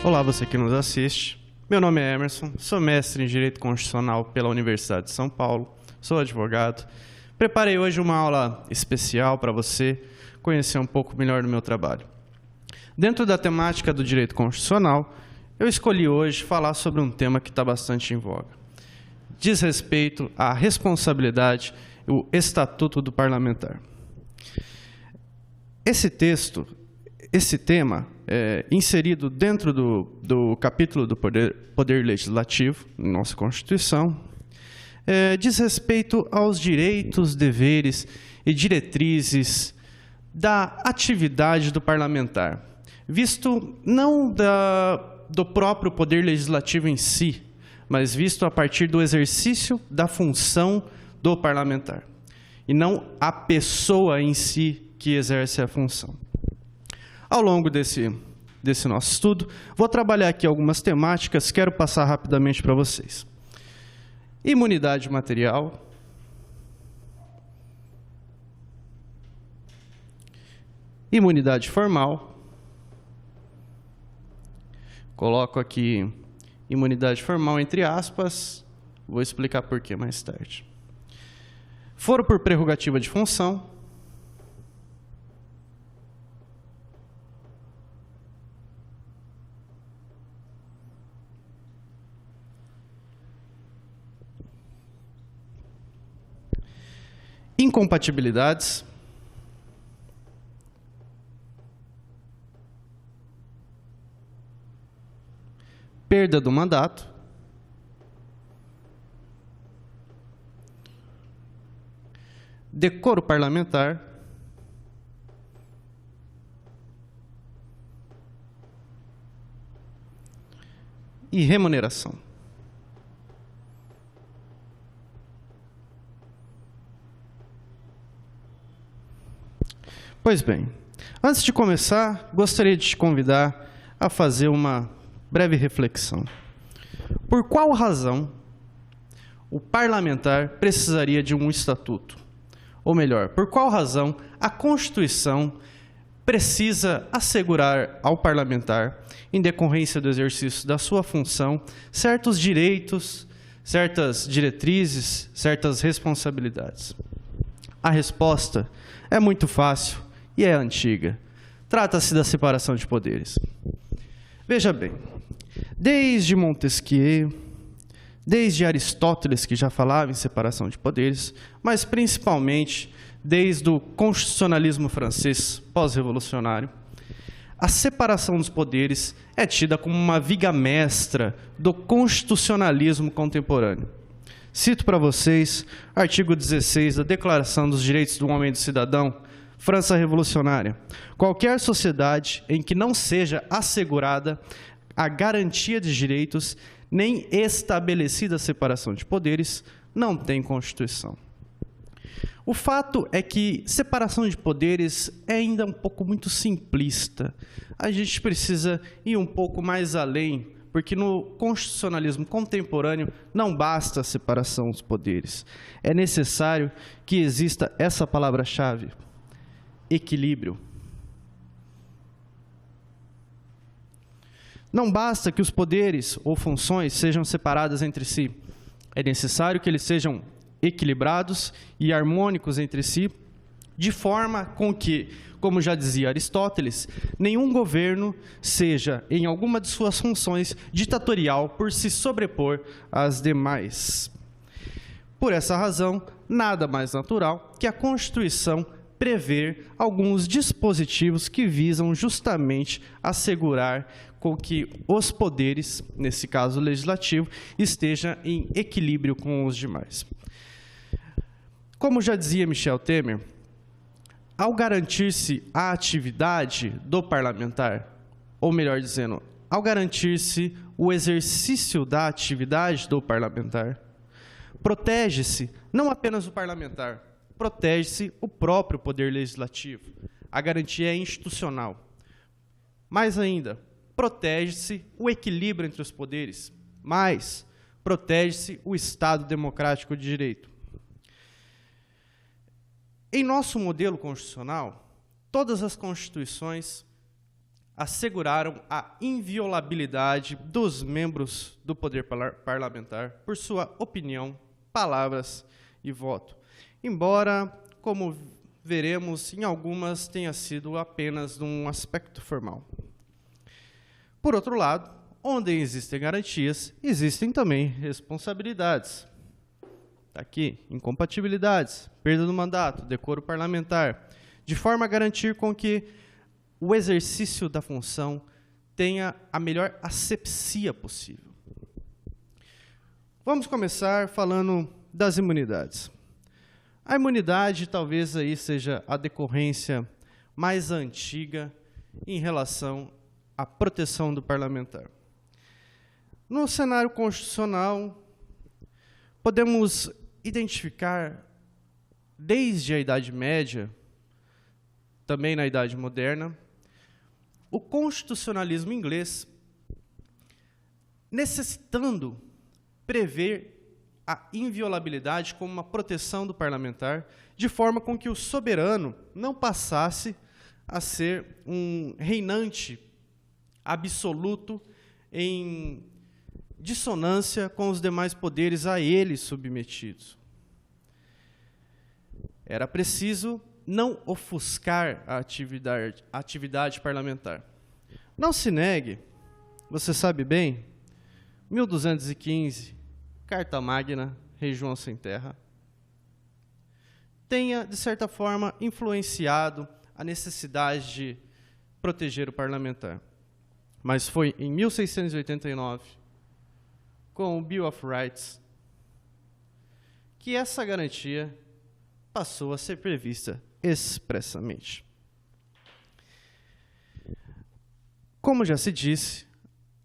Olá, você que nos assiste. Meu nome é Emerson, sou mestre em Direito Constitucional pela Universidade de São Paulo, sou advogado. Preparei hoje uma aula especial para você conhecer um pouco melhor do meu trabalho. Dentro da temática do Direito Constitucional, eu escolhi hoje falar sobre um tema que está bastante em voga. Diz respeito à responsabilidade e o Estatuto do Parlamentar. Esse tema, inserido dentro do capítulo do Poder Legislativo, em nossa Constituição, diz respeito aos direitos, deveres e diretrizes da atividade do parlamentar, visto não do próprio Poder Legislativo em si, mas visto a partir do exercício da função do parlamentar, e não a pessoa em si que exerce a função. Ao longo desse nosso estudo, vou trabalhar aqui algumas temáticas, quero passar rapidamente para vocês. Imunidade material, imunidade formal, coloco aqui imunidade formal entre aspas, vou explicar por que mais tarde. Foro por prerrogativa de função, incompatibilidades, perda do mandato, decoro parlamentar, e remuneração. Pois bem, antes de começar, gostaria de te convidar a fazer uma breve reflexão. Por qual razão o parlamentar precisaria de um estatuto? Ou melhor, por qual razão a Constituição precisa assegurar ao parlamentar, em decorrência do exercício da sua função, certos direitos, certas diretrizes, certas responsabilidades? A resposta é muito fácil e é antiga. Trata-se da separação de poderes. Veja bem, desde Montesquieu, desde Aristóteles, que já falava em separação de poderes, mas principalmente desde o constitucionalismo francês pós-revolucionário, a separação dos poderes é tida como uma viga mestra do constitucionalismo contemporâneo. Cito para vocês artigo 16 da Declaração dos Direitos do Homem e do Cidadão, França Revolucionária. Qualquer sociedade em que não seja assegurada a garantia de direitos, nem estabelecida a separação de poderes, não tem Constituição. O fato é que separação de poderes é ainda um pouco muito simplista. A gente precisa ir um pouco mais além, porque no constitucionalismo contemporâneo não basta a separação dos poderes. É necessário que exista essa palavra-chave: equilíbrio. Não basta que os poderes ou funções sejam separadas entre si. É necessário que eles sejam equilibrados e harmônicos entre si, de forma com que, como já dizia Aristóteles, nenhum governo seja, em alguma de suas funções, ditatorial por se sobrepor às demais. Por essa razão, nada mais natural que a Constituição prever alguns dispositivos que visam justamente assegurar com que os poderes, nesse caso o legislativo, esteja em equilíbrio com os demais. Como já dizia Michel Temer, ao garantir-se a atividade do parlamentar, ou melhor dizendo, ao garantir-se o exercício da atividade do parlamentar, protege-se não apenas o parlamentar, protege-se o próprio Poder Legislativo. A garantia é institucional. Mais ainda, protege-se o equilíbrio entre os poderes. Mais, protege-se o Estado democrático de direito. Em nosso modelo constitucional, todas as constituições asseguraram a inviolabilidade dos membros do poder parlamentar por sua opinião, palavras e voto. Embora, como veremos, em algumas tenha sido apenas um aspecto formal. Por outro lado, onde existem garantias, existem também responsabilidades. Está aqui, incompatibilidades, perda do mandato, decoro parlamentar, de forma a garantir com que o exercício da função tenha a melhor asepsia possível. Vamos começar falando das imunidades. A imunidade talvez aí seja a decorrência mais antiga em relação à proteção do parlamentar. No cenário constitucional, podemos identificar, desde a Idade Média, também na Idade Moderna, o constitucionalismo inglês necessitando prever a inviolabilidade como uma proteção do parlamentar, de forma com que o soberano não passasse a ser um reinante absoluto em dissonância com os demais poderes a ele submetidos. Era preciso não ofuscar a atividade parlamentar. Não se negue, você sabe bem, 1215, Carta Magna, Rei João Sem Terra, tenha, de certa forma, influenciado a necessidade de proteger o parlamentar. Mas foi em 1689, com o Bill of Rights, que essa garantia passou a ser prevista expressamente. Como já se disse,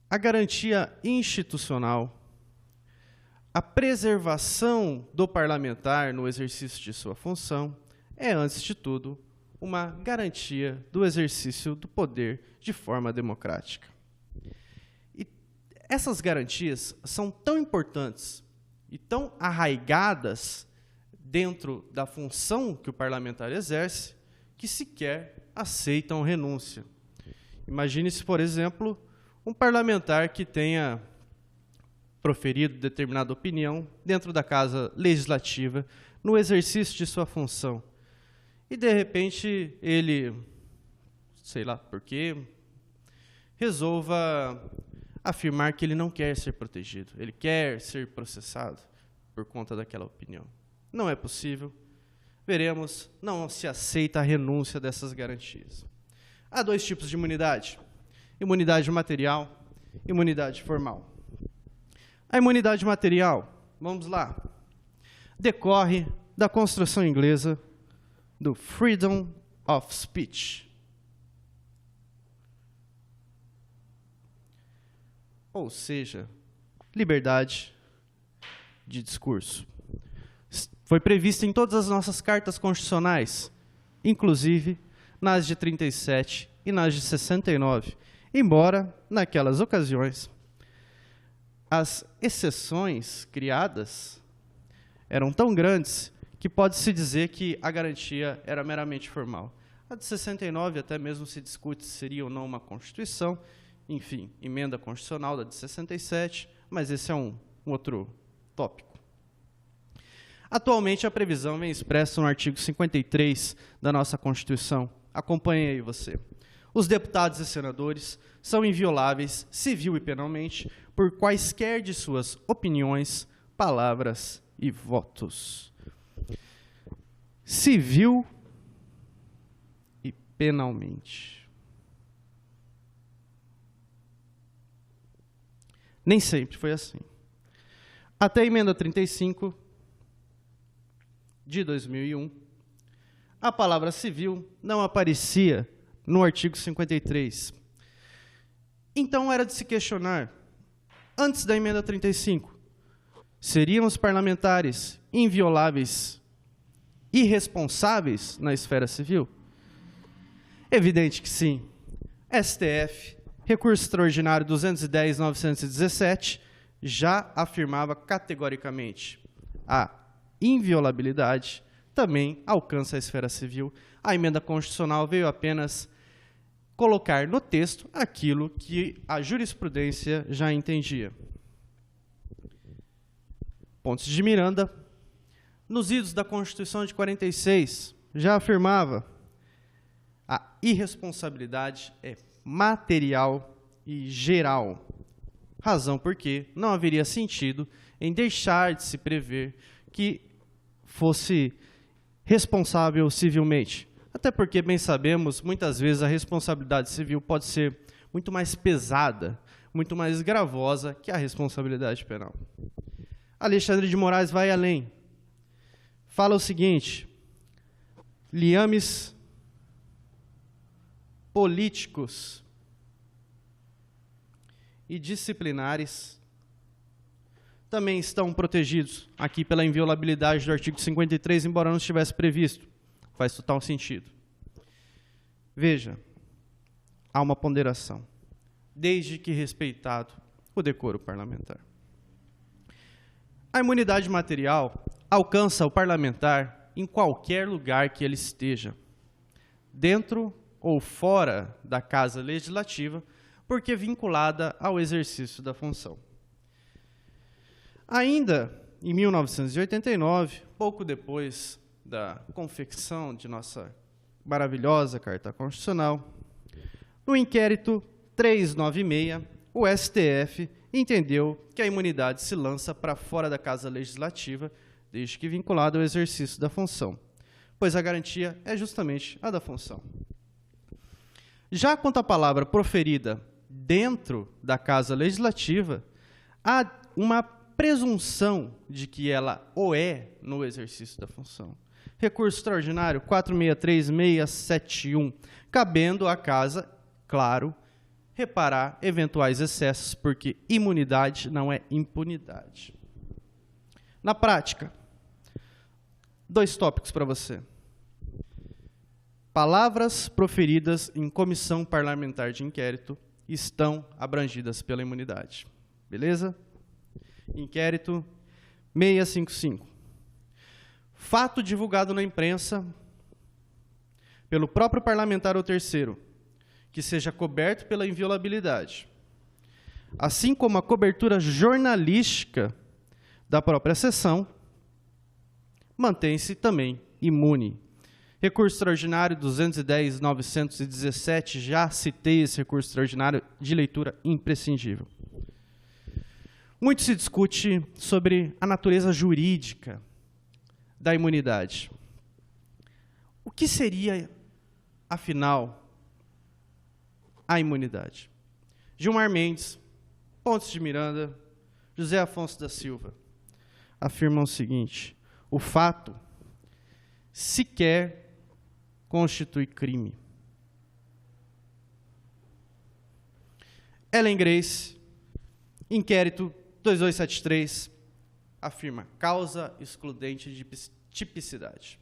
a garantia institucional, a preservação do parlamentar no exercício de sua função, é, antes de tudo, uma garantia do exercício do poder de forma democrática. E essas garantias são tão importantes e tão arraigadas dentro da função que o parlamentar exerce, que sequer aceitam renúncia. Imagine-se, por exemplo, um parlamentar que tenha proferido determinada opinião dentro da Casa Legislativa, no exercício de sua função. E, de repente, ele, sei lá por quê, resolva afirmar que ele não quer ser protegido, ele quer ser processado por conta daquela opinião. Não é possível. Veremos, não se aceita a renúncia dessas garantias. Há dois tipos de imunidade: imunidade material e imunidade formal. A imunidade material, vamos lá, decorre da construção inglesa do Freedom of Speech. Ou seja, liberdade de discurso. Foi prevista em todas as nossas cartas constitucionais, inclusive nas de 37 e nas de 69, embora, naquelas ocasiões, as exceções criadas eram tão grandes que pode-se dizer que a garantia era meramente formal. A de 69 até mesmo se discute se seria ou não uma Constituição, enfim, emenda constitucional da de 67, mas esse é um outro tópico. Atualmente, a previsão vem expressa no artigo 53 da nossa Constituição. Acompanhe aí você. Os deputados e senadores são invioláveis, civil e penalmente, por quaisquer de suas opiniões, palavras e votos. Civil e penalmente. Nem sempre foi assim. Até a emenda 35 de 2001, a palavra civil não aparecia no artigo 53. Então era de se questionar, antes da emenda 35, seriam os parlamentares invioláveis, irresponsáveis na esfera civil? Evidente que sim. STF, recurso extraordinário 210/917, já afirmava categoricamente a inviolabilidade também alcança a esfera civil. A emenda constitucional veio apenas colocar no texto aquilo que a jurisprudência já entendia. Pontes de Miranda, nos idos da Constituição de 46, já afirmava: a irresponsabilidade é material e geral, razão porque não haveria sentido em deixar de se prever que fosse responsável civilmente. Até porque, bem sabemos, muitas vezes a responsabilidade civil pode ser muito mais pesada, muito mais gravosa que a responsabilidade penal. Alexandre de Moraes vai além. Fala o seguinte: liames políticos e disciplinares também estão protegidos aqui pela inviolabilidade do artigo 53, embora não estivesse previsto. Faz total sentido. Veja, há uma ponderação, desde que respeitado o decoro parlamentar. A imunidade material alcança o parlamentar em qualquer lugar que ele esteja, dentro ou fora da Casa Legislativa, porque é vinculada ao exercício da função. Ainda em 1989, pouco depois da confecção de nossa maravilhosa Carta Constitucional, no inquérito 396, o STF entendeu que a imunidade se lança para fora da Casa Legislativa, desde que vinculada ao exercício da função, pois a garantia é justamente a da função. Já quanto à palavra proferida dentro da Casa Legislativa, há uma presunção de que ela o é no exercício da função. Recurso extraordinário 463671, cabendo à Casa, claro, reparar eventuais excessos, porque imunidade não é impunidade. Na prática, 2 tópicos para você. Palavras proferidas em comissão parlamentar de inquérito estão abrangidas pela imunidade. Beleza? Inquérito 655. Fato divulgado na imprensa pelo próprio parlamentar ou terceiro, que seja coberto pela inviolabilidade, assim como a cobertura jornalística da própria sessão, mantém-se também imune. Recurso extraordinário 210.917, já citei esse recurso extraordinário de leitura imprescindível. Muito se discute sobre a natureza jurídica da imunidade. O que seria, afinal, a imunidade? Gilmar Mendes, Pontes de Miranda, José Afonso da Silva afirmam o seguinte: o fato sequer constitui crime. Ellen Grace, inquérito 2273, afirma causa excludente de tipicidade.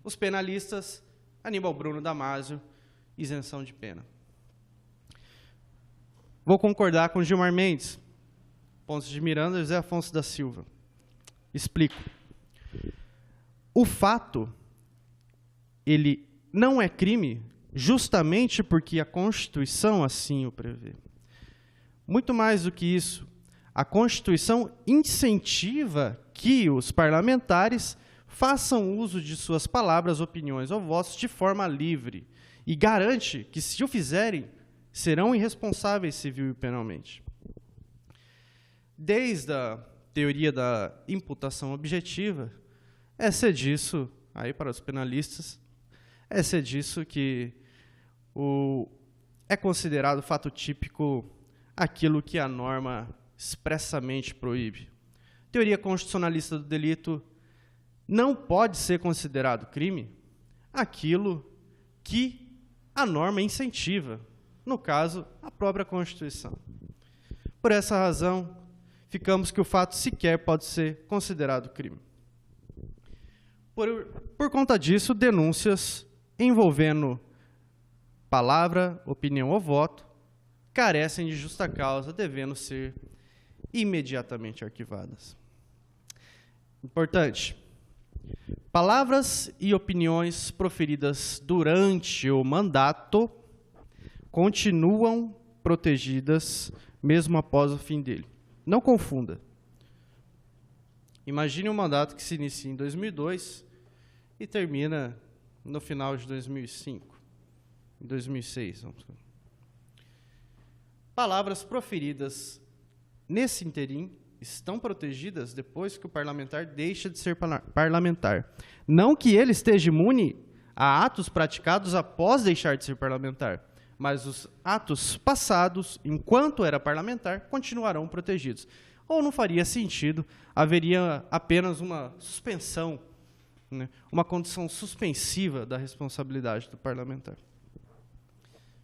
Os penalistas, Aníbal Bruno Damasio, isenção de pena. Vou concordar com Gilmar Mendes, Pontes de Miranda e José Afonso da Silva. Explico. O fato, ele não é crime justamente porque a Constituição assim o prevê. Muito mais do que isso, a Constituição incentiva que os parlamentares façam uso de suas palavras, opiniões ou votos de forma livre e garante que, se o fizerem, serão irresponsáveis civil e penalmente. Desde a teoria da imputação objetiva, é disso, aí para os penalistas, é disso que é considerado fato típico aquilo que a norma expressamente proíbe. Teoria constitucionalista do delito: não pode ser considerado crime aquilo que a norma incentiva, no caso, a própria Constituição. Por essa razão, ficamos que o fato sequer pode ser considerado crime. Por conta disso, denúncias envolvendo palavra, opinião ou voto carecem de justa causa, devendo ser imediatamente arquivadas. Importante, Palavras e opiniões proferidas durante o mandato continuam protegidas mesmo após o fim dele. Não confunda. Imagine um mandato que se inicia em 2002 e termina no final de 2005, em 2006. Palavras proferidas nesse interim estão protegidas depois que o parlamentar deixa de ser parlamentar. Não que ele esteja imune a atos praticados após deixar de ser parlamentar, mas os atos passados, enquanto era parlamentar, continuarão protegidos. Ou não faria sentido, haveria apenas uma suspensão, né, uma condição suspensiva da responsabilidade do parlamentar.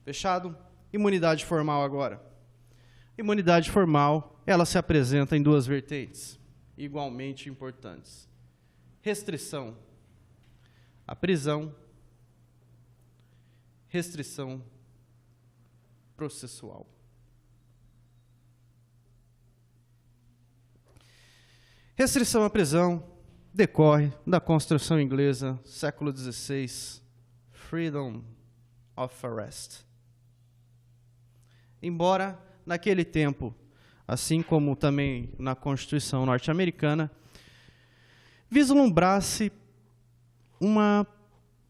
Fechado? Imunidade formal agora. Imunidade formal, ela se apresenta em duas vertentes, igualmente importantes. Restrição à prisão, restrição processual. Restrição à prisão decorre da Constituição inglesa, século XVI, Freedom of Arrest. Embora, naquele tempo, assim como também na Constituição norte-americana, vislumbrasse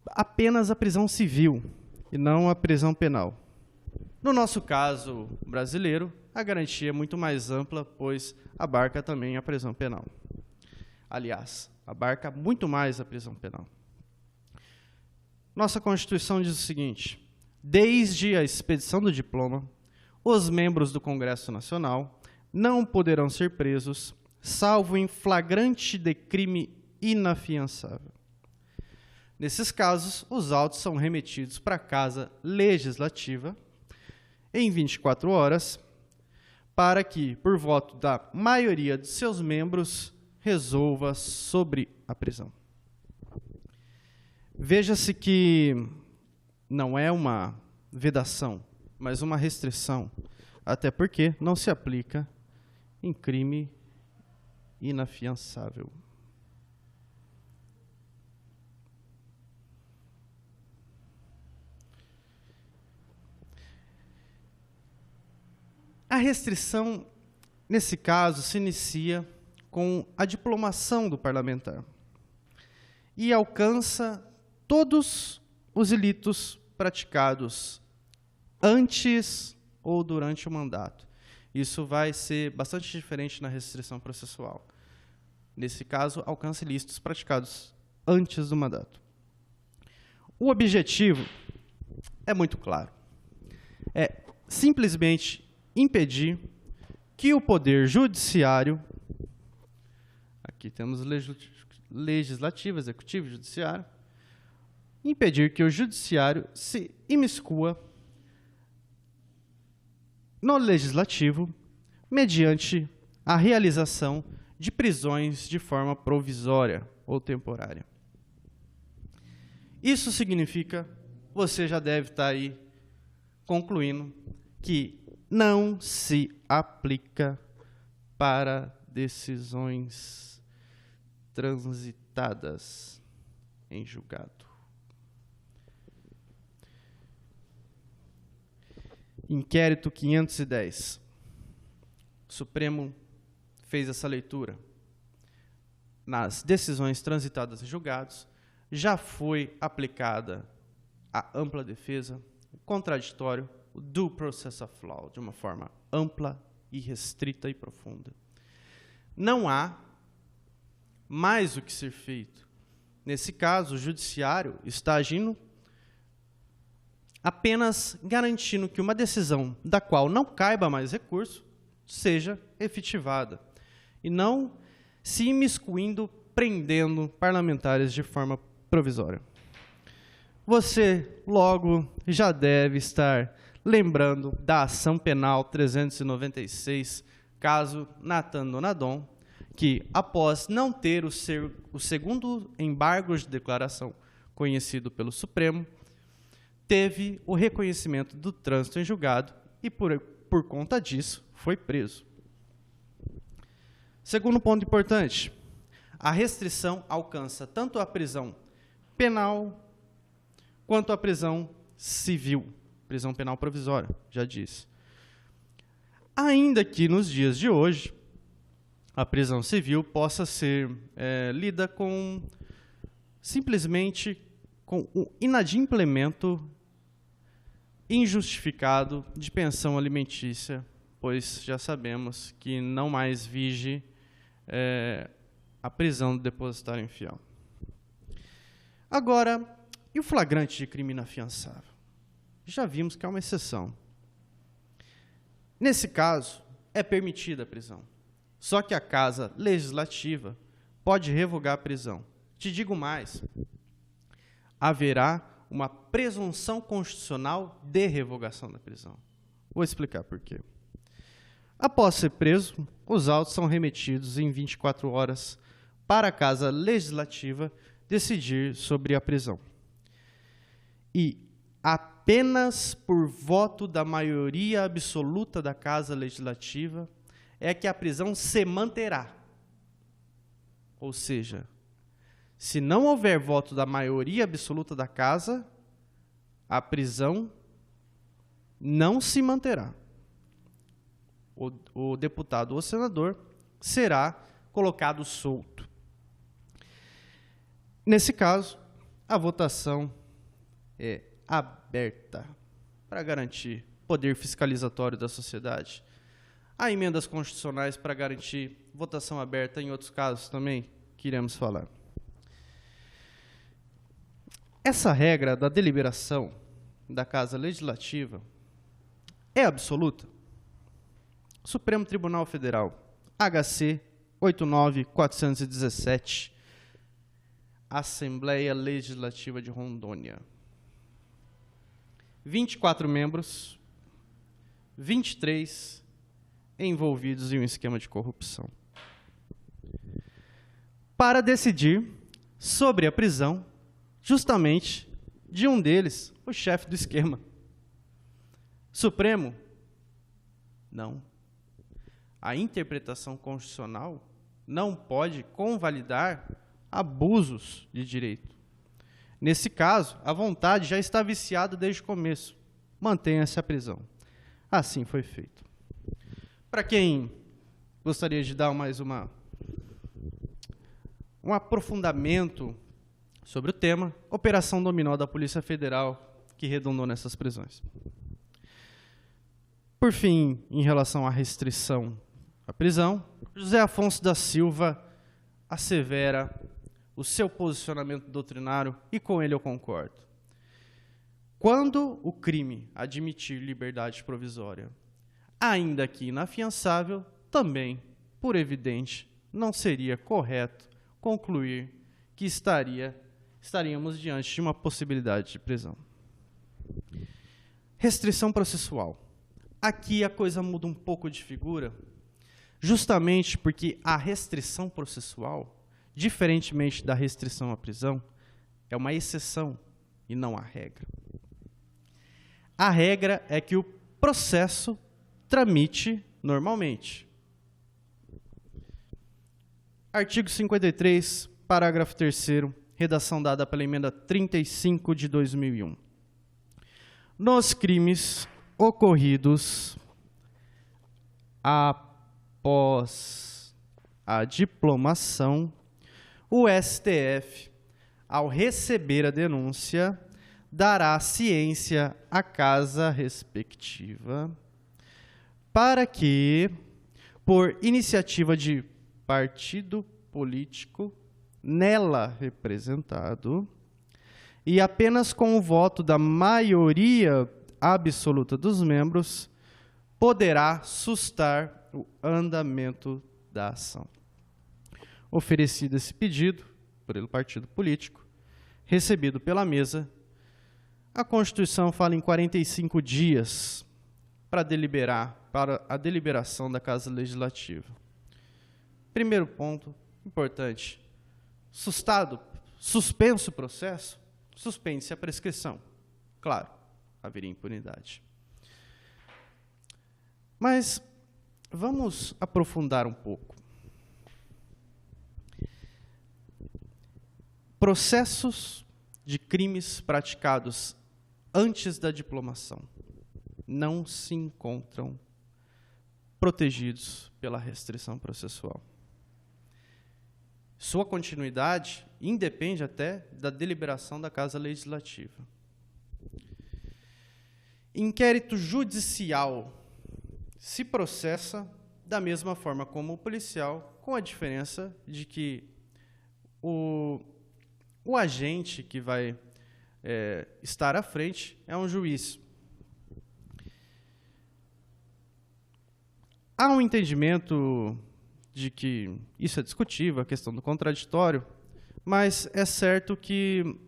apenas a prisão civil e não a prisão penal. No nosso caso brasileiro, a garantia é muito mais ampla, pois abarca também a prisão penal. Aliás, abarca muito mais a prisão penal. Nossa Constituição diz o seguinte: desde a expedição do diploma, os membros do Congresso Nacional não poderão ser presos, salvo em flagrante de crime inafiançável. Nesses casos, os autos são remetidos para a Casa Legislativa em 24 horas, para que, por voto da maioria de seus membros, resolva sobre a prisão. Veja-se que não é uma vedação, mas uma restrição, até porque não se aplica em crime inafiançável. A restrição, nesse caso, se inicia com a diplomação do parlamentar e alcança todos os delitos praticados antes ou durante o mandato. Isso vai ser bastante diferente na restrição processual. Nesse caso, alcança ilícitos praticados antes do mandato. O objetivo é muito claro. É simplesmente impedir que o poder judiciário, aqui temos legislativo, executivo e judiciário, impedir que o judiciário se imiscua no legislativo mediante a realização de prisões de forma provisória ou temporária. Isso significa, você já deve estar aí concluindo, que não se aplica para decisões transitadas em julgado. Inquérito 510. O Supremo fez essa leitura. Nas decisões transitadas em julgados, já foi aplicada a ampla defesa, o contraditório, o due process of law, de uma forma ampla e restrita e profunda. Não há mais o que ser feito. Nesse caso, o judiciário está agindo apenas garantindo que uma decisão da qual não caiba mais recurso seja efetivada, e não se imiscuindo, prendendo parlamentares de forma provisória. Você, logo, já deve estar lembrando da ação penal 396, caso Nathan Donadon, que, após não ter o segundo embargo de declaração conhecido pelo Supremo, teve o reconhecimento do trânsito em julgado e, por conta disso, foi preso. Segundo ponto importante, a restrição alcança tanto a prisão penal quanto a prisão civil, prisão penal provisória, já disse. Ainda que nos dias de hoje a prisão civil possa ser lida com simplesmente com o inadimplemento injustificado de pensão alimentícia, pois já sabemos que não mais vige a prisão do depositário infiel. Agora, e o flagrante de crime inafiançável? Já vimos que é uma exceção. Nesse caso, é permitida a prisão. Só que a Casa Legislativa pode revogar a prisão. Te digo mais, haverá uma presunção constitucional de revogação da prisão. Vou explicar por quê. Após ser preso, os autos são remetidos em 24 horas para a Casa Legislativa decidir sobre a prisão. E apenas por voto da maioria absoluta da Casa Legislativa é que a prisão se manterá. Ou seja, se não houver voto da maioria absoluta da Casa, a prisão não se manterá. O deputado ou senador será colocado solto. Nesse caso, a votação é aberta para garantir poder fiscalizatório da sociedade. Há emendas constitucionais para garantir votação aberta em outros casos também que iremos falar. Essa regra da deliberação da Casa Legislativa é absoluta? Supremo Tribunal Federal, HC 89417, Assembleia Legislativa de Rondônia. 24 membros, 23 envolvidos em um esquema de corrupção. Para decidir sobre a prisão, justamente de um deles, o chefe do esquema. Supremo? Não. A interpretação constitucional não pode convalidar abusos de direito. Nesse caso, a vontade já está viciada desde o começo. Mantenha-se a prisão. Assim foi feito. Para quem gostaria de dar mais um aprofundamento sobre o tema, Operação Dominó da Polícia Federal, que redundou nessas prisões. Por fim, em relação à restrição à prisão, José Afonso da Silva assevera o seu posicionamento doutrinário e com ele eu concordo. Quando o crime admitir liberdade provisória, ainda que inafiançável, também, por evidente, não seria correto concluir que estaríamos diante de uma possibilidade de prisão. Restrição processual. Aqui a coisa muda um pouco de figura, justamente porque a restrição processual, diferentemente da restrição à prisão, é uma exceção e não a regra. A regra é que o processo tramite normalmente. Artigo 53, parágrafo 3º, redação dada pela emenda 35 de 2001. Nos crimes ocorridos após a diplomação, o STF, ao receber a denúncia, dará ciência à casa respectiva para que, por iniciativa de partido político nela representado, e apenas com o voto da maioria absoluta dos membros, poderá sustar o andamento da ação. Oferecido esse pedido pelo partido político, recebido pela mesa, a Constituição fala em 45 dias para a deliberação da Casa Legislativa. Primeiro ponto importante, suspenso o processo, suspende-se a prescrição. Claro, haveria impunidade. Mas vamos aprofundar um pouco. processos de crimes praticados antes da diplomação não se encontram protegidos pela restrição processual. Sua continuidade independe até da deliberação da Casa Legislativa. Inquérito judicial se processa da mesma forma como o policial, com a diferença de que o agente que vai estar à frente é um juiz. Há um entendimento de que isso é discutível, a questão do contraditório, mas é certo que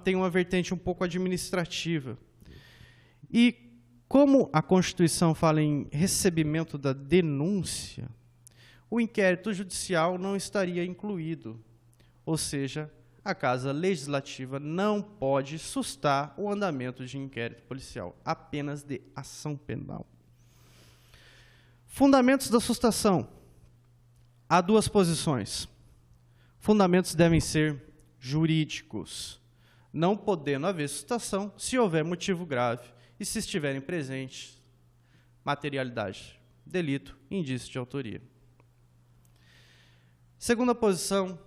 tem uma vertente um pouco administrativa. E como a Constituição fala em recebimento da denúncia, o inquérito judicial não estaria incluído, ou seja, a Casa Legislativa não pode sustar o andamento de inquérito policial, apenas de ação penal. Fundamentos da sustação. Há duas posições. Fundamentos devem ser jurídicos, não podendo haver sustação se houver motivo grave e se estiverem presentes materialidade, delito, indício de autoria. Segunda posição,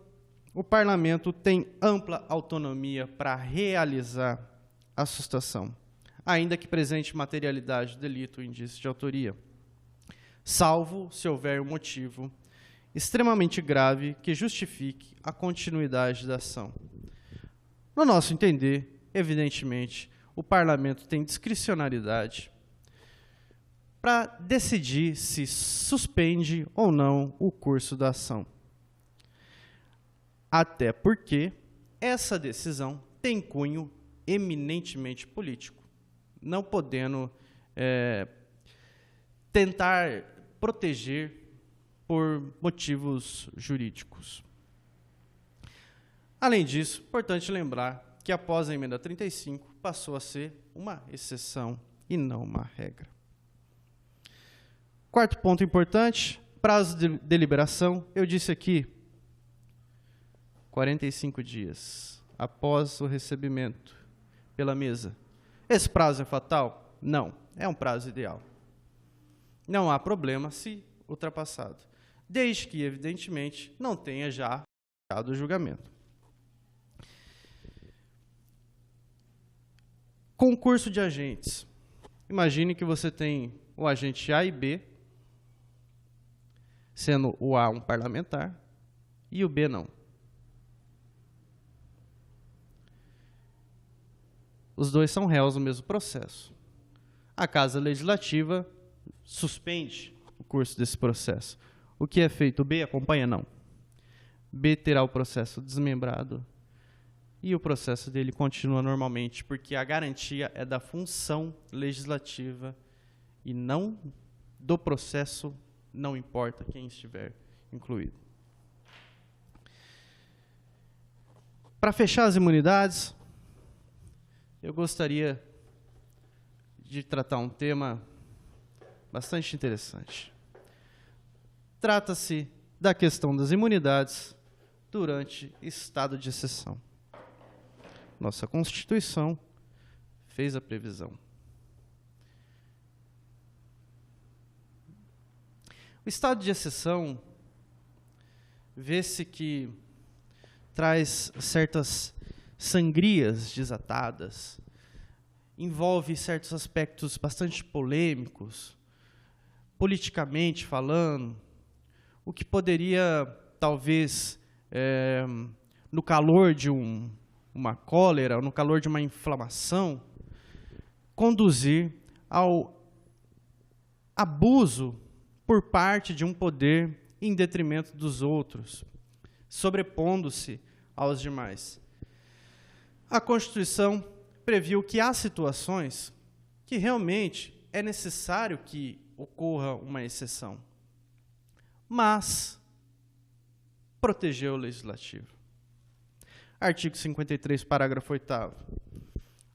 o parlamento tem ampla autonomia para realizar a sustação, ainda que presente materialidade, delito, indício de autoria, salvo se houver um motivo extremamente grave que justifique a continuidade da ação. No nosso entender, evidentemente, o parlamento tem discricionariedade para decidir se suspende ou não o curso da ação. Até porque essa decisão tem cunho eminentemente político, não podendo tentar proteger por motivos jurídicos. Além disso, importante lembrar que após a emenda 35 passou a ser uma exceção e não uma regra. Quarto ponto importante, prazo de deliberação. Eu disse aqui, 45 dias após o recebimento pela mesa. Esse prazo é fatal? Não, é um prazo ideal. Não há problema se ultrapassado, desde que, evidentemente, não tenha já dado o julgamento. Concurso de agentes. Imagine que você tem o agente A e B, sendo o A um parlamentar e o B não. Os dois são réus no mesmo processo. A Casa Legislativa suspende o curso desse processo. O que é feito? O B acompanha? Não. B terá o processo desmembrado e o processo dele continua normalmente, porque a garantia é da função legislativa e não do processo, não importa quem estiver incluído. Para fechar as imunidades, eu gostaria de tratar um tema bastante interessante. Trata-se da questão das imunidades durante estado de exceção. Nossa Constituição fez a previsão. O estado de exceção vê-se que traz certas sangrias desatadas, envolve certos aspectos bastante polêmicos, politicamente falando, o que poderia, talvez, no calor de uma cólera, no calor de uma inflamação, conduzir ao abuso por parte de um poder em detrimento dos outros, sobrepondo-se aos demais. A Constituição previu que há situações que realmente é necessário que ocorra uma exceção, mas protegeu o Legislativo. Artigo 53, parágrafo 8º.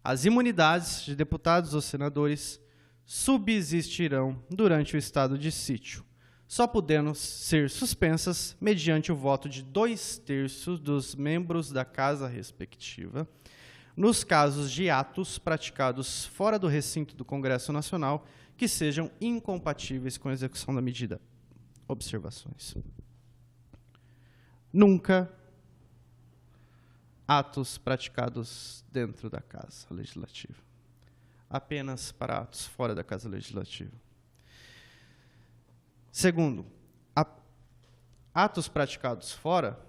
As imunidades de deputados ou senadores subsistirão durante o estado de sítio, só podendo ser suspensas mediante o voto de 2/3 dos membros da casa respectiva, nos casos de atos praticados fora do recinto do Congresso Nacional que sejam incompatíveis com a execução da medida. Observações. Nunca atos praticados dentro da Casa Legislativa. Apenas para atos fora da Casa Legislativa. Segundo, atos praticados fora,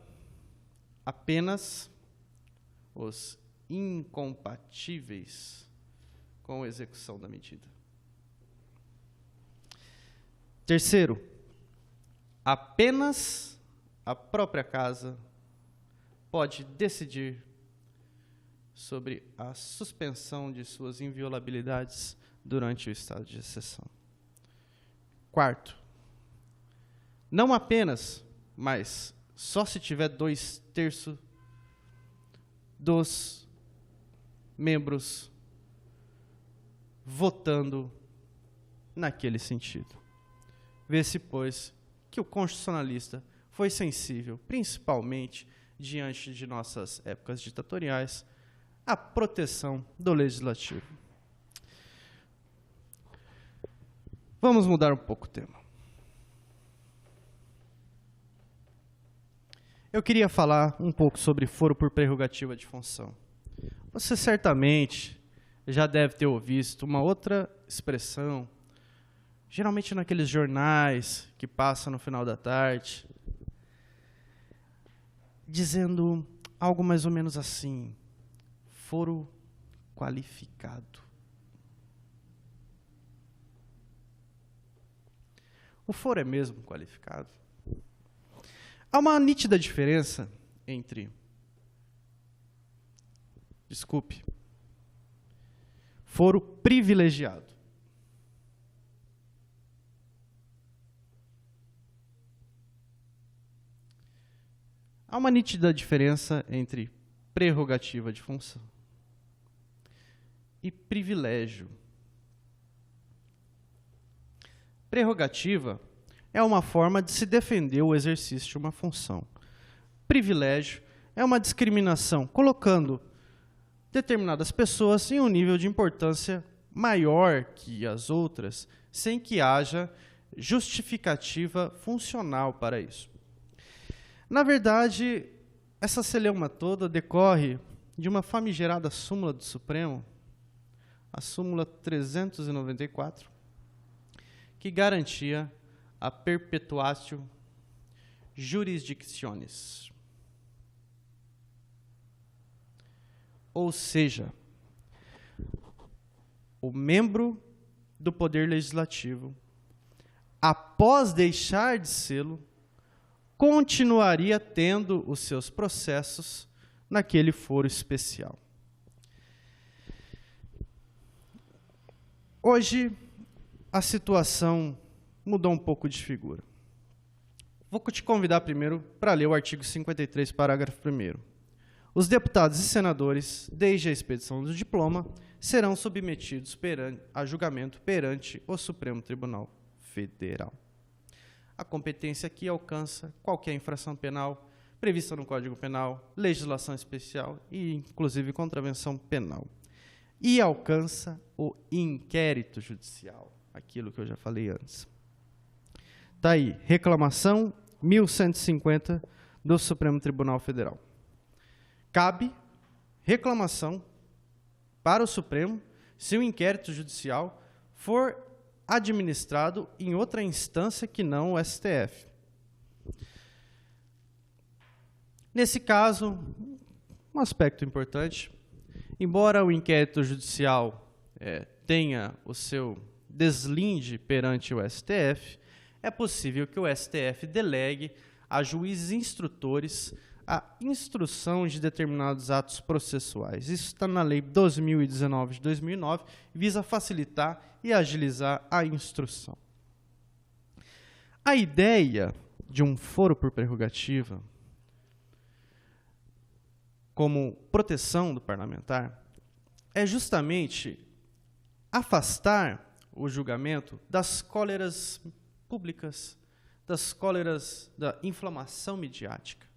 apenas os incompatíveis com a execução da medida. Terceiro, apenas a própria Casa pode decidir sobre a suspensão de suas inviolabilidades durante o estado de exceção. Quarto, não apenas, mas só se tiver 2/3 dos membros votando naquele sentido. Vê-se, pois, que o constitucionalista foi sensível, principalmente diante de nossas épocas ditatoriais, à proteção do legislativo. Vamos mudar um pouco o tema. Eu queria falar um pouco sobre foro por prerrogativa de função. Você certamente já deve ter ouvido uma outra expressão, geralmente naqueles jornais que passam no final da tarde, dizendo algo mais ou menos assim: foro qualificado. O foro é mesmo qualificado? Há uma nítida diferença entre, foro privilegiado. Há uma nítida diferença entre prerrogativa de função e privilégio. Prerrogativa é uma forma de se defender o exercício de uma função. Privilégio é uma discriminação, colocando determinadas pessoas em um nível de importância maior que as outras, sem que haja justificativa funcional para isso. Na verdade, essa celeuma toda decorre de uma famigerada súmula do Supremo, a súmula 394, que garantia a perpetuatio jurisdictionis. Ou seja, o membro do Poder Legislativo, após deixar de sê-lo, continuaria tendo os seus processos naquele foro especial. Hoje, a situação mudou um pouco de figura. Vou te convidar primeiro para ler o artigo 53, parágrafo 1º. Os deputados e senadores, desde a expedição do diploma, serão submetidos a julgamento perante o Supremo Tribunal Federal. A competência aqui alcança qualquer infração penal prevista no Código Penal, legislação especial e, inclusive, contravenção penal. E alcança o inquérito judicial, aquilo que eu já falei antes. Está aí, reclamação 1150 do Supremo Tribunal Federal. Cabe reclamação para o Supremo se o inquérito judicial for administrado em outra instância que não o STF. Nesse caso, um aspecto importante, embora o inquérito judicial tenha o seu deslinde perante o STF, é possível que o STF delegue a juízes instrutores a instrução de determinados atos processuais. Isso está na Lei 2019 de 2009, visa facilitar e agilizar a instrução. A ideia de um foro por prerrogativa, como proteção do parlamentar, é justamente afastar o julgamento das cóleras públicas, das cóleras da inflamação midiática,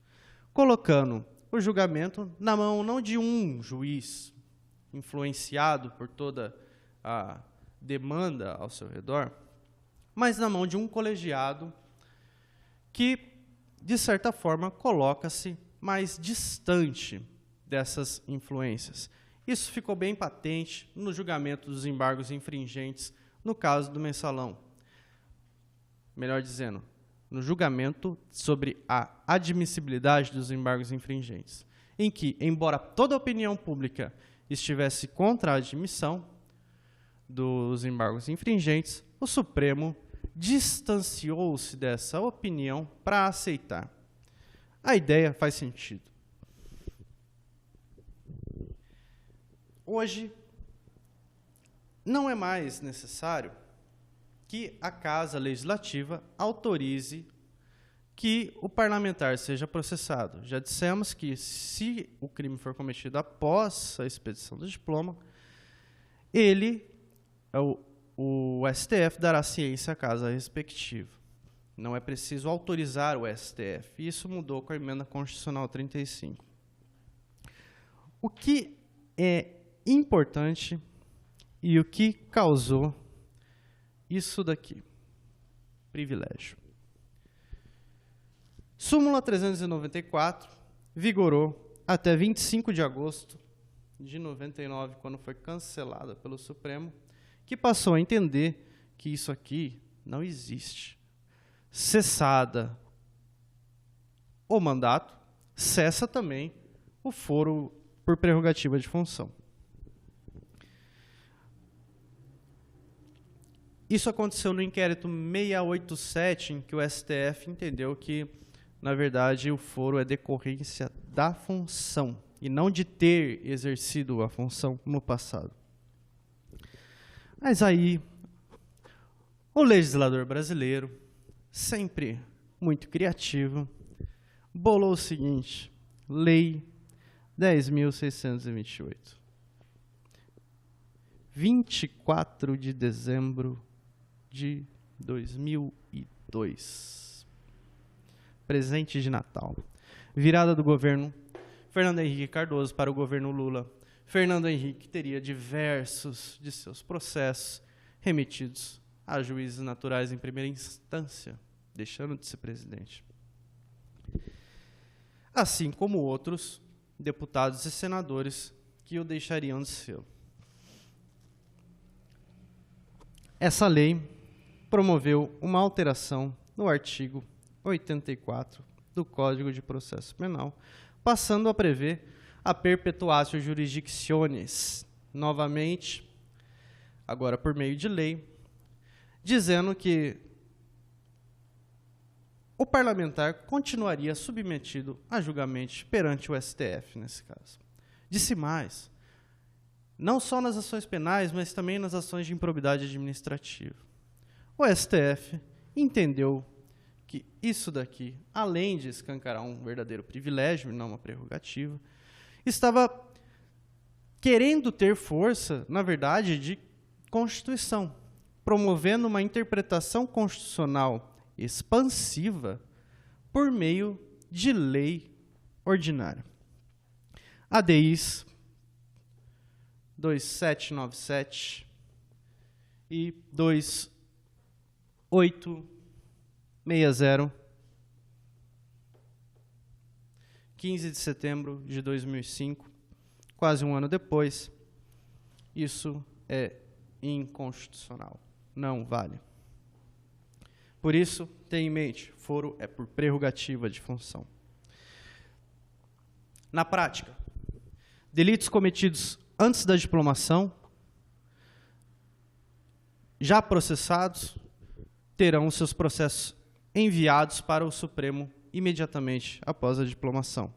colocando o julgamento na mão não de um juiz influenciado por toda a demanda ao seu redor, mas na mão de um colegiado que, de certa forma, coloca-se mais distante dessas influências. Isso ficou bem patente no julgamento dos embargos infringentes no caso do mensalão. Melhor dizendo, no julgamento sobre a admissibilidade dos embargos infringentes, em que, embora toda a opinião pública estivesse contra a admissão dos embargos infringentes, o Supremo distanciou-se dessa opinião para aceitar. A ideia faz sentido. Hoje, não é mais necessário que a Casa Legislativa autorize que o parlamentar seja processado. Já dissemos que, se o crime for cometido após a expedição do diploma, o STF dará ciência à casa respectiva. Não é preciso autorizar o STF. Isso mudou com a Emenda Constitucional 35. O que é importante e o que causou isso daqui? Privilégio. Súmula 394 vigorou até 25 de agosto de 99, quando foi cancelada pelo Supremo, que passou a entender que isso aqui não existe. Cessada o mandato, cessa também o foro por prerrogativa de função. Isso aconteceu no inquérito 687, em que o STF entendeu que, na verdade, o foro é decorrência da função e não de ter exercido a função no passado. Mas aí, o legislador brasileiro, sempre muito criativo, bolou o seguinte: Lei 10.628. 24 de dezembro de 2002. Presente de Natal. Virada do governo Fernando Henrique Cardoso para o governo Lula. Fernando Henrique teria diversos de seus processos remetidos a juízes naturais em primeira instância, deixando de ser presidente. Assim como outros deputados e senadores que o deixariam de ser. Essa lei promoveu uma alteração no artigo 84 do Código de Processo Penal, passando a prever a perpetuatio jurisdictionis, novamente, agora por meio de lei, dizendo que o parlamentar continuaria submetido a julgamento perante o STF, nesse caso. Disse mais, não só nas ações penais, mas também nas ações de improbidade administrativa. O STF entendeu que isso daqui, além de escancarar um verdadeiro privilégio e não uma prerrogativa, estava querendo ter força, na verdade, de Constituição, promovendo uma interpretação constitucional expansiva por meio de lei ordinária. ADIs 2797 e 2860, 15 de setembro de 2005, quase um ano depois, isso é inconstitucional, não vale. Por isso, tenha em mente, foro é por prerrogativa de função. Na prática, delitos cometidos antes da diplomação, já processados, terão seus processos enviados para o Supremo imediatamente após a diplomação.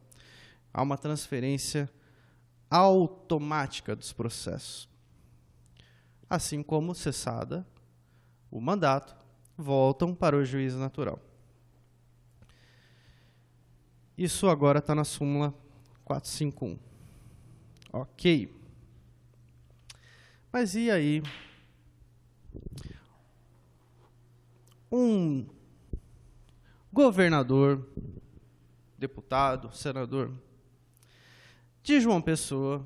Há uma transferência automática dos processos. Assim como, cessada o mandato, voltam para o juízo natural. Isso agora está na súmula 451. Ok. Mas e aí? governador, deputado, senador de João Pessoa,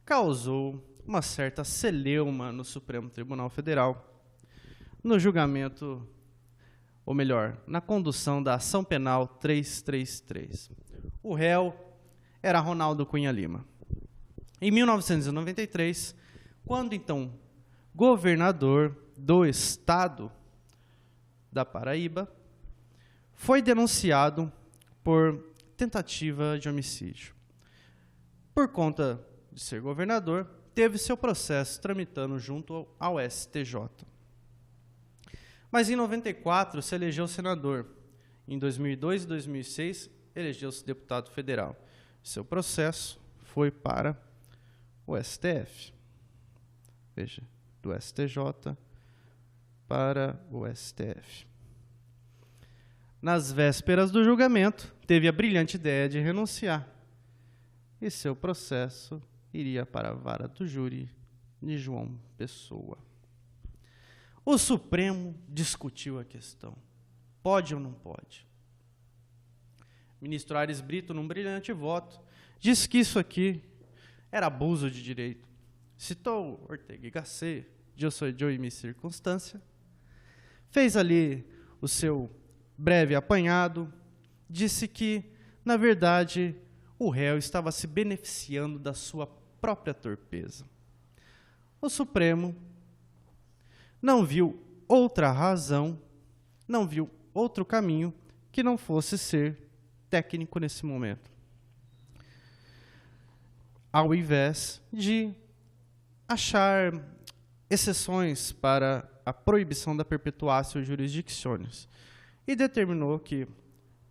causou uma certa celeuma no Supremo Tribunal Federal, no julgamento, ou melhor, na condução da ação penal 333. O réu era Ronaldo Cunha Lima. Em 1993, quando então governador do estado da Paraíba, foi denunciado por tentativa de homicídio. Por conta de ser governador, teve seu processo tramitando junto ao STJ. Mas em 94 se elegeu senador. Em 2002 e 2006 elegeu-se deputado federal. Seu processo foi para o STF. Veja, do STJ para o STF. Nas vésperas do julgamento, teve a brilhante ideia de renunciar. E seu processo iria para a vara do júri de João Pessoa. O Supremo discutiu a questão. Pode ou não pode? O ministro Aires Brito, num brilhante voto, disse que isso aqui era abuso de direito. Citou Ortega y Gasset, Eu sou Joe e minha circunstância. Fez ali o seu breve apanhado, disse que, na verdade, o réu estava se beneficiando da sua própria torpeza. O Supremo não viu outra razão, não viu outro caminho que não fosse ser técnico nesse momento. Ao invés de achar exceções para a proibição da perpetuatio jurisdictionis, e determinou que,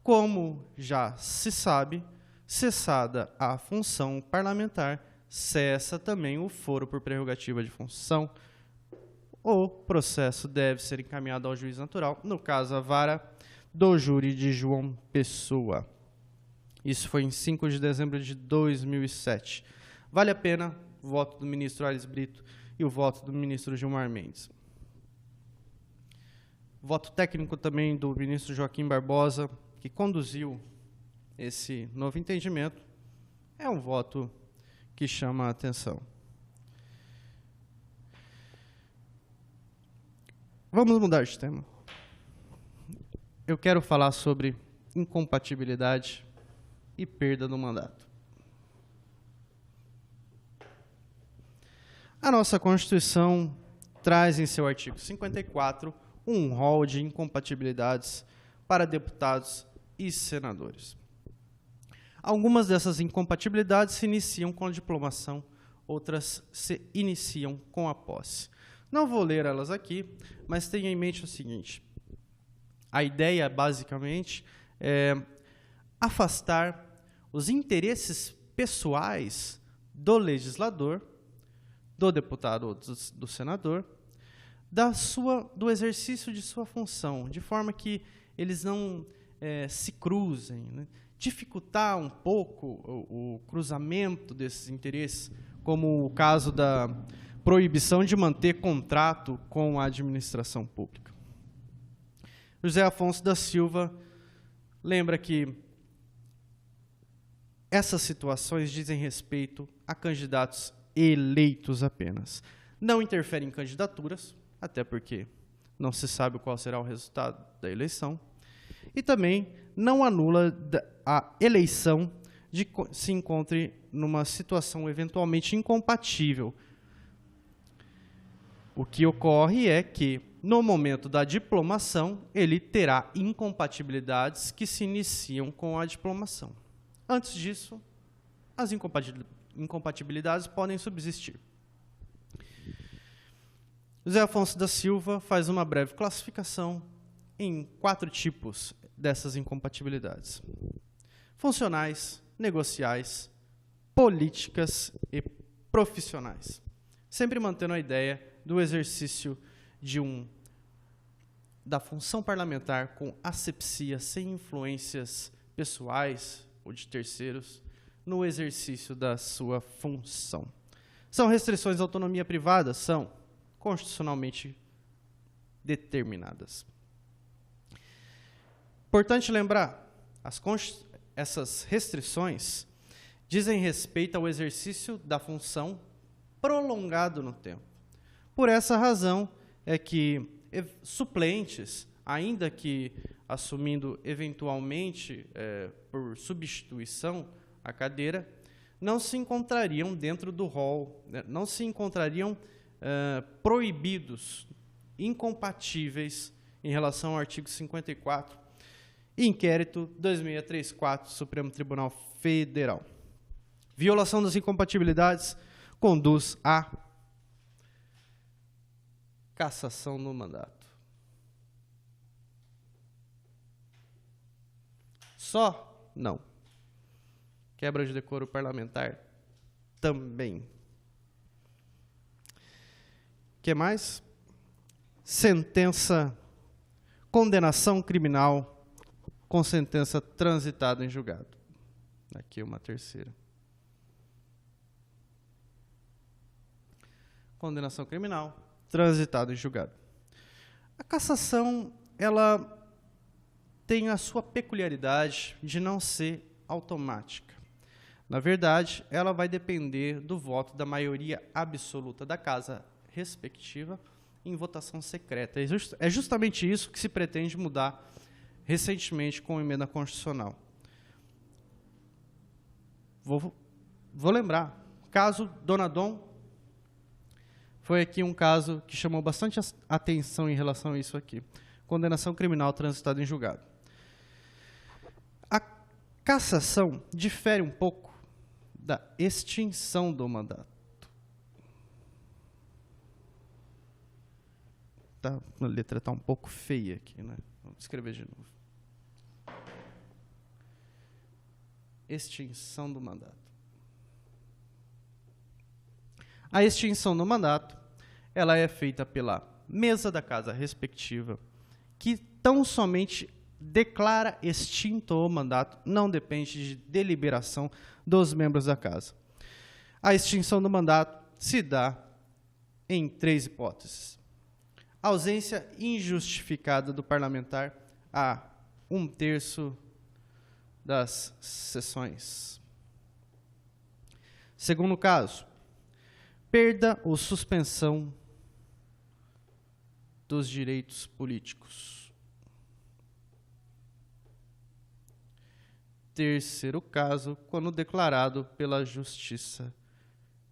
como já se sabe, cessada a função parlamentar, cessa também o foro por prerrogativa de função. O processo deve ser encaminhado ao juiz natural, no caso, a vara do júri de João Pessoa. Isso foi em 5 de dezembro de 2007. Vale a pena o voto do ministro Aires Brito e o voto do ministro Gilmar Mendes. Voto técnico também do ministro Joaquim Barbosa, que conduziu esse novo entendimento. É um voto que chama a atenção. Vamos mudar de tema. Eu quero falar sobre incompatibilidade e perda do mandato. A nossa Constituição traz em seu artigo 54 um rol de incompatibilidades para deputados e senadores. Algumas dessas incompatibilidades se iniciam com a diplomação, outras se iniciam com a posse. Não vou ler elas aqui, mas tenha em mente o seguinte: a ideia, basicamente, é afastar os interesses pessoais do legislador, do deputado ou do senador, do exercício de sua função, de forma que eles não se cruzem, né? Dificultar um pouco o cruzamento desses interesses, como o caso da proibição de manter contrato com a administração pública. José Afonso da Silva lembra que essas situações dizem respeito a candidatos eleitos apenas. Não interfere em candidaturas, até porque não se sabe qual será o resultado da eleição, e também não anula a eleição de se encontre numa situação eventualmente incompatível. O que ocorre é que, no momento da diplomação, ele terá incompatibilidades que se iniciam com a diplomação. Antes disso, as incompatibilidades podem subsistir. José Afonso da Silva faz uma breve classificação em 4 tipos dessas incompatibilidades: funcionais, negociais, políticas e profissionais. Sempre mantendo a ideia do exercício da função parlamentar com asepsia, sem influências pessoais ou de terceiros, no exercício da sua função. São restrições à autonomia privada? São constitucionalmente determinadas. Importante lembrar, essas restrições dizem respeito ao exercício da função prolongado no tempo. Por essa razão é que suplentes, ainda que assumindo eventualmente por substituição a cadeira, não se encontrariam dentro do rol, né, não se encontrariam proibidos, incompatíveis em relação ao artigo 54, inquérito 2634, Supremo Tribunal Federal. Violação das incompatibilidades conduz à cassação do mandato. Só? Não. Quebra de decoro parlamentar? Também. O que mais? Sentença, condenação criminal com sentença transitada em julgado. Aqui uma terceira. Condenação criminal transitada em julgado. A cassação, ela tem a sua peculiaridade de não ser automática. Na verdade, ela vai depender do voto da maioria absoluta da casa respectiva em votação secreta. É justamente isso que se pretende mudar recentemente com a emenda constitucional. Vou lembrar, caso Donadon foi aqui um caso que chamou bastante atenção em relação a isso aqui. Condenação criminal transitada em julgado. A cassação difere um pouco da extinção do mandato. A letra está um pouco feia aqui, né? Vamos escrever de novo. Extinção do mandato. A extinção do mandato, ela é feita pela mesa da casa respectiva, que tão somente declara extinto o mandato, não depende de deliberação dos membros da casa. A extinção do mandato se dá em 3 hipóteses. Ausência injustificada do parlamentar a 1/3 das sessões. Segundo caso, perda ou suspensão dos direitos políticos. Terceiro caso, quando declarado pela Justiça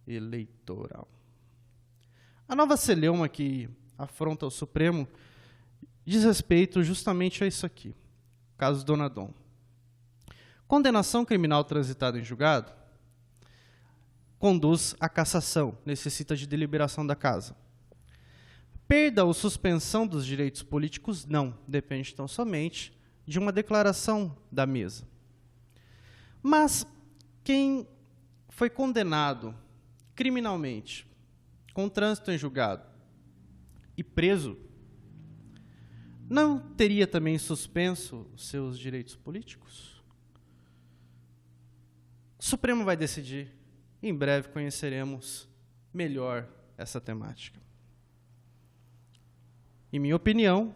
Eleitoral. A nova celeuma que afronta o Supremo diz respeito justamente a isso aqui. Caso Donadon. Condenação criminal transitada em julgado conduz à cassação, necessita de deliberação da casa. Perda ou suspensão dos direitos políticos, não, depende tão somente de uma declaração da mesa. Mas quem foi condenado criminalmente, com trânsito em julgado e preso, não teria também suspenso seus direitos políticos? O Supremo vai decidir. Em breve conheceremos melhor essa temática. Em minha opinião,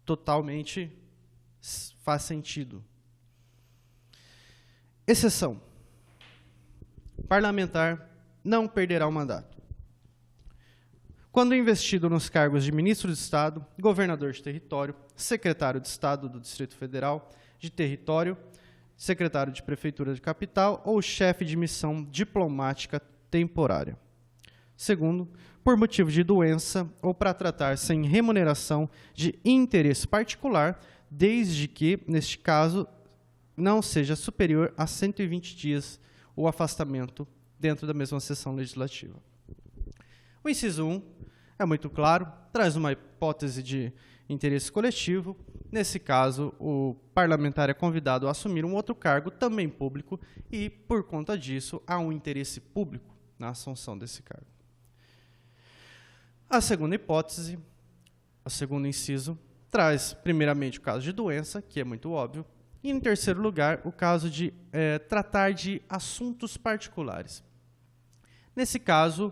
totalmente faz sentido. Exceção. Parlamentar não perderá o mandato quando investido nos cargos de ministro de Estado, governador de território, secretário de Estado do Distrito Federal, de território, secretário de Prefeitura de Capital ou chefe de missão diplomática temporária. Segundo, por motivo de doença ou para tratar sem remuneração de interesse particular, desde que, neste caso, não seja superior a 120 dias o afastamento dentro da mesma sessão legislativa. O inciso 1 é muito claro, traz uma hipótese de interesse coletivo. Nesse caso, o parlamentar é convidado a assumir um outro cargo, também público, e, por conta disso, há um interesse público na assunção desse cargo. A segunda hipótese, o segundo inciso, traz, primeiramente, o caso de doença, que é muito óbvio, e, em terceiro lugar, o caso de tratar de assuntos particulares. Nesse caso,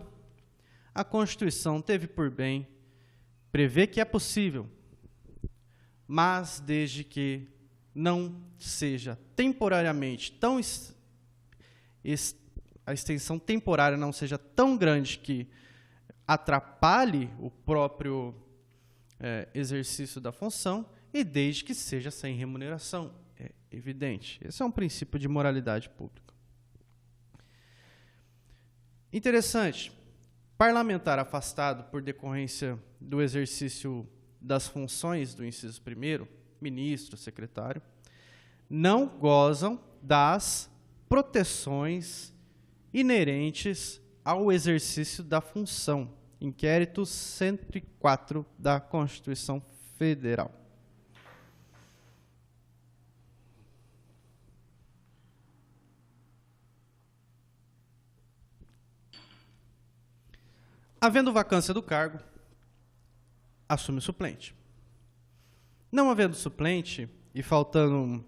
a Constituição teve por bem prever que é possível, mas desde que não seja temporariamente a extensão temporária não seja tão grande que atrapalhe o próprio exercício da função, e desde que seja sem remuneração. É evidente. Esse é um princípio de moralidade pública. Interessante. Parlamentar afastado por decorrência do exercício das funções do inciso 1º, ministro, secretário, não gozam das proteções inerentes ao exercício da função. Inquérito 104 da Constituição Federal. Havendo vacância do cargo, assume o suplente. Não havendo suplente e faltando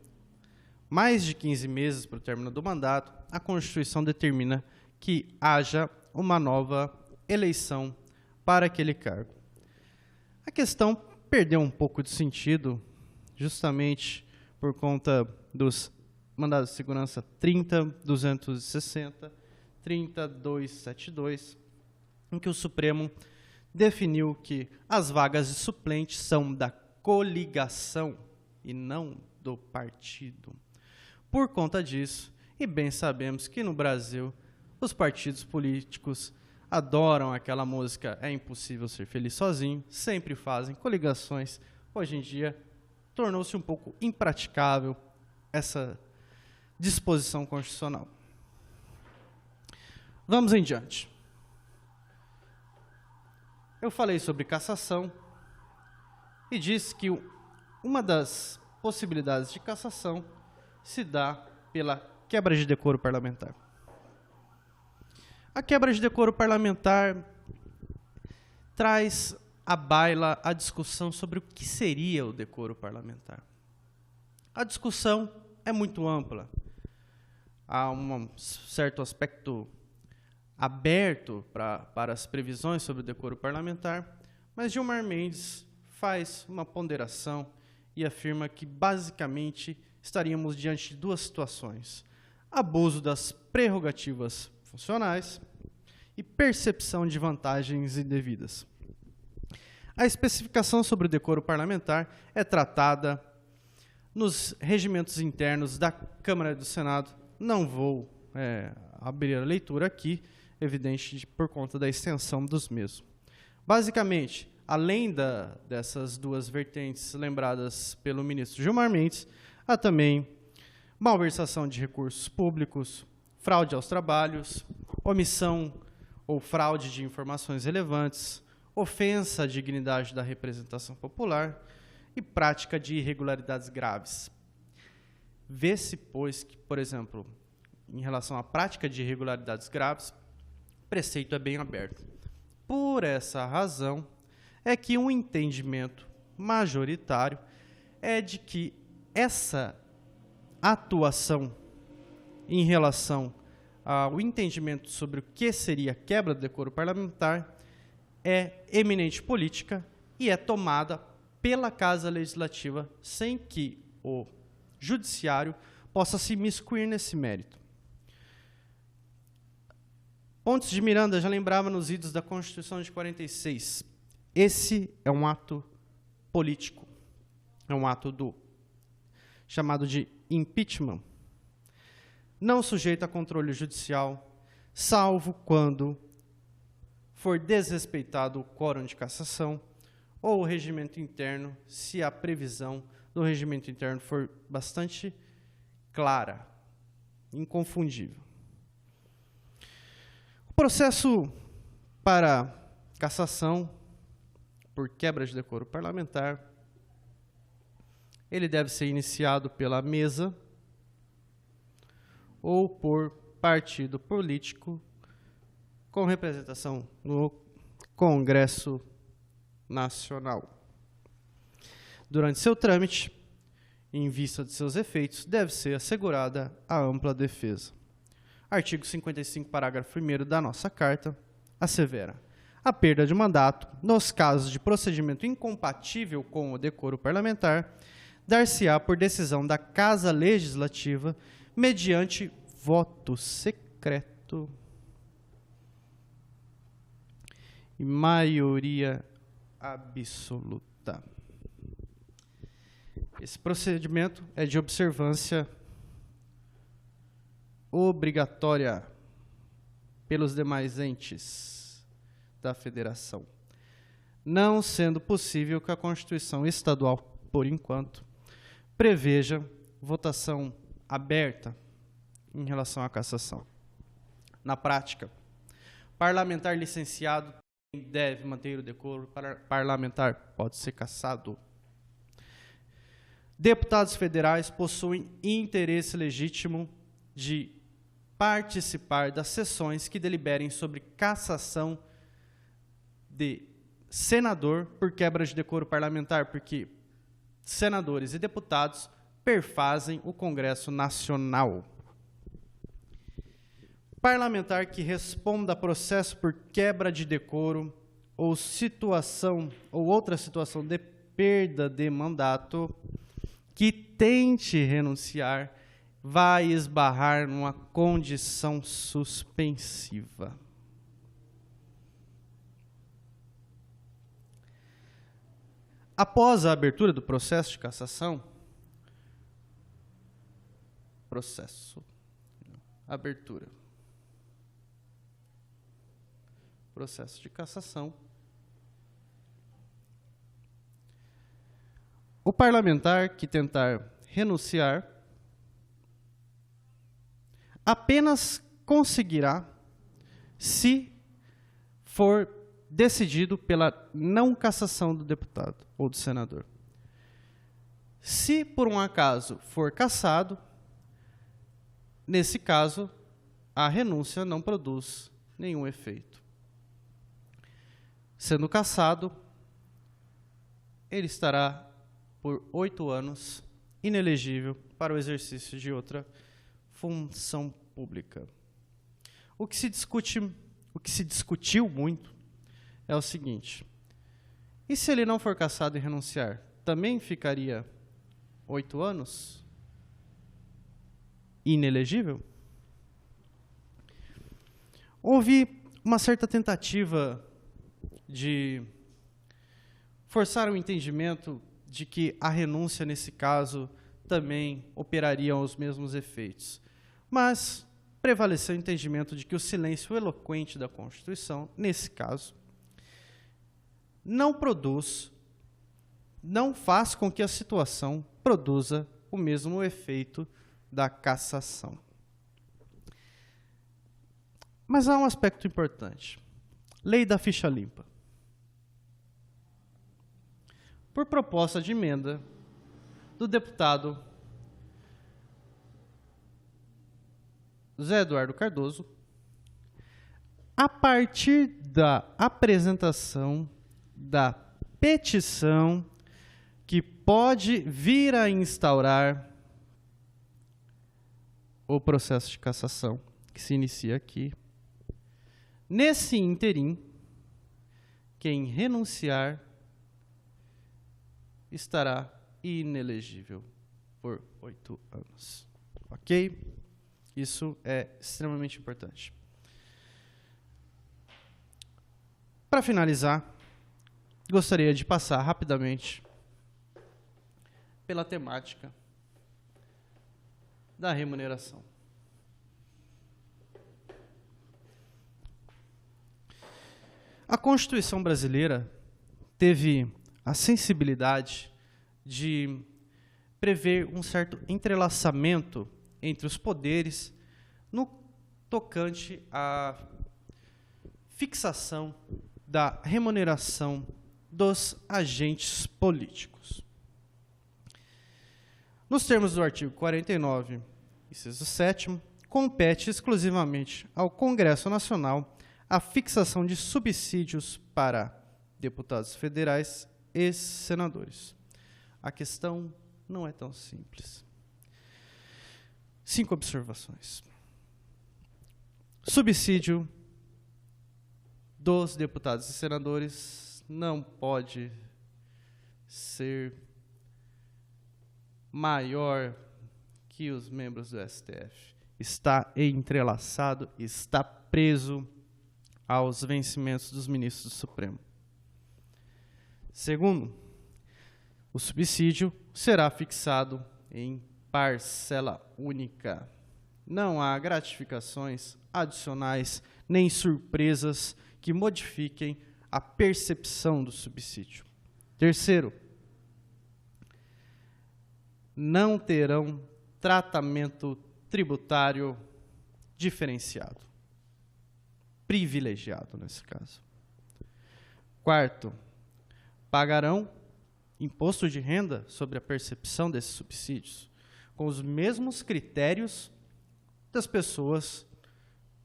mais de 15 meses para o término do mandato, a Constituição determina que haja uma nova eleição para aquele cargo. A questão perdeu um pouco de sentido, justamente por conta dos mandados de segurança 30.260, 30.272, em que o Supremo definiu que as vagas de suplente são da coligação e não do partido. Por conta disso, e bem sabemos que no Brasil os partidos políticos adoram aquela música "É impossível ser feliz sozinho", sempre fazem coligações. Hoje em dia, tornou-se um pouco impraticável essa disposição constitucional. Vamos em diante. Eu falei sobre cassação e disse que uma das possibilidades de cassação se dá pela quebra de decoro parlamentar. A quebra de decoro parlamentar traz à baila a discussão sobre o que seria o decoro parlamentar. A discussão é muito ampla. Há um certo aspecto aberto para as previsões sobre o decoro parlamentar, mas Gilmar Mendes faz uma ponderação e afirma que, basicamente, estaríamos diante de duas situações: abuso das prerrogativas funcionais e percepção de vantagens indevidas. A especificação sobre o decoro parlamentar é tratada nos regimentos internos da Câmara e do Senado. Não vou abrir a leitura aqui, evidente por conta da extensão dos mesmos. Basicamente, além dessas duas vertentes lembradas pelo ministro Gilmar Mendes, há também malversação de recursos públicos, fraude aos trabalhos, omissão ou fraude de informações relevantes, ofensa à dignidade da representação popular e prática de irregularidades graves. Vê-se, pois, que, por exemplo, em relação à prática de irregularidades graves, o preceito é bem aberto. Por essa razão, é que um entendimento majoritário é de que essa atuação em relação ao entendimento sobre o que seria quebra do decoro parlamentar é eminente política e é tomada pela Casa Legislativa sem que o Judiciário possa se miscuir nesse mérito. Pontes de Miranda já lembrava nos idos da Constituição de 46. Esse é um ato político, é um ato chamado de impeachment, não sujeito a controle judicial, salvo quando for desrespeitado o quórum de cassação ou o regimento interno, se a previsão do regimento interno for bastante clara, inconfundível. O processo para cassação por quebra de decoro parlamentar, ele deve ser iniciado pela mesa ou por partido político com representação no Congresso Nacional. Durante seu trâmite, em vista de seus efeitos, deve ser assegurada a ampla defesa. Artigo 55, parágrafo 1º da nossa Carta, assevera: A perda de mandato, nos casos de procedimento incompatível com o decoro parlamentar, dar-se-á por decisão da Casa Legislativa mediante voto secreto e maioria absoluta. Esse procedimento é de observância obrigatória pelos demais entes da federação, não sendo possível que a Constituição Estadual, por enquanto, preveja votação aberta em relação à cassação. Na prática, parlamentar licenciado deve manter o decoro, parlamentar pode ser cassado. Deputados federais possuem interesse legítimo de participar das sessões que deliberem sobre cassação de senador por quebra de decoro parlamentar, porque senadores e deputados perfazem o Congresso Nacional. Parlamentar que responda a processo por quebra de decoro ou outra situação de perda de mandato que tente renunciar vai esbarrar numa condição suspensiva. Após a abertura do processo de cassação, processo de cassação, o parlamentar que tentar renunciar apenas conseguirá se for decidido pela não cassação do deputado ou do senador. Se, por um acaso, for cassado, nesse caso, a renúncia não produz nenhum efeito. Sendo cassado, ele estará por 8 anos inelegível para o exercício de outra função pública. O que se discutiu muito é o seguinte: e se ele não for cassado e renunciar, também ficaria 8 anos inelegível? Houve uma certa tentativa de forçar o entendimento de que a renúncia, nesse caso, também operaria os mesmos efeitos. Mas prevaleceu o entendimento de que o silêncio eloquente da Constituição, nesse caso, não faz com que a situação produza o mesmo efeito da cassação. Mas há um aspecto importante. Lei da ficha limpa. Por proposta de emenda do deputado Zé Eduardo Cardoso, a partir da apresentação da petição que pode vir a instaurar o processo de cassação, que se inicia aqui, nesse ínterim, quem renunciar estará inelegível por 8 anos. Ok? Isso é extremamente importante. Para finalizar, gostaria de passar rapidamente pela temática da remuneração. A Constituição brasileira teve a sensibilidade de prever um certo entrelaçamento entre os poderes no tocante à fixação da remuneração dos agentes políticos. Nos termos do artigo 49, inciso 7º, compete exclusivamente ao Congresso Nacional a fixação de subsídios para deputados federais e senadores. A questão não é tão simples. 5 observações. Subsídio dos deputados e senadores não pode ser maior que os membros do STF. Está entrelaçado, está preso aos vencimentos dos ministros do Supremo. Segundo, o subsídio será fixado em parcela única. Não há gratificações adicionais nem surpresas que modifiquem a percepção do subsídio. Terceiro, não terão tratamento tributário diferenciado, privilegiado nesse caso. Quarto, pagarão imposto de renda sobre a percepção desses subsídios com os mesmos critérios das pessoas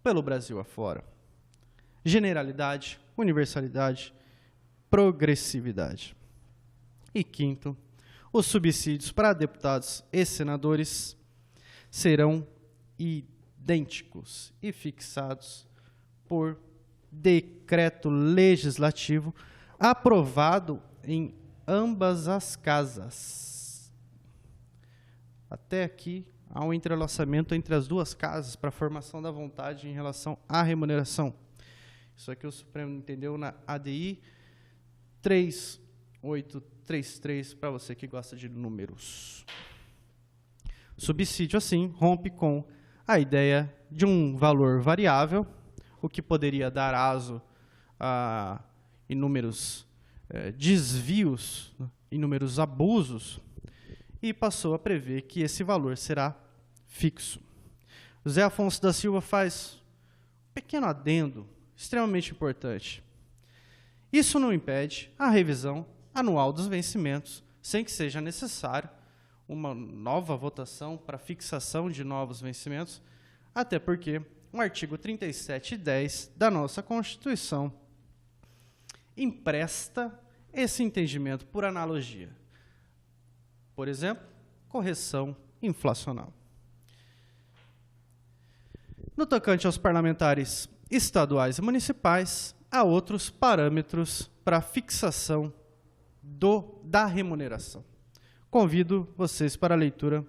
pelo Brasil afora. Generalidade, universalidade, progressividade. E quinto, os subsídios para deputados e senadores serão idênticos e fixados por decreto legislativo aprovado em ambas as casas. Até aqui há um entrelaçamento entre as duas casas para a formação da vontade em relação à remuneração. Isso aqui o Supremo entendeu na ADI 3833, para você que gosta de números. Subsídio, assim, rompe com a ideia de um valor variável, o que poderia dar aso a inúmeros desvios, inúmeros abusos, e passou a prever que esse valor será fixo. José Afonso da Silva faz um pequeno adendo extremamente importante. Isso não impede a revisão anual dos vencimentos, sem que seja necessário uma nova votação para fixação de novos vencimentos, até porque o artigo 3710 da nossa Constituição empresta esse entendimento por analogia. Por exemplo, correção inflacional. No tocante aos parlamentares estaduais e municipais, há outros parâmetros para fixação da remuneração. Convido vocês para a leitura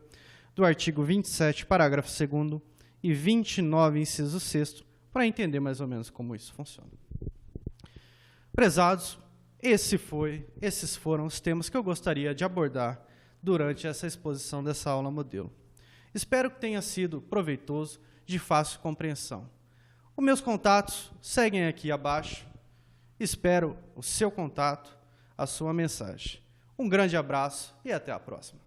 do artigo 27, parágrafo 2º e 29, inciso 6º, para entender mais ou menos como isso funciona. Prezados, esses foram os temas que eu gostaria de abordar durante essa exposição dessa aula modelo. Espero que tenha sido proveitoso, de fácil compreensão. Os meus contatos seguem aqui abaixo. Espero o seu contato, a sua mensagem. Um grande abraço e até a próxima.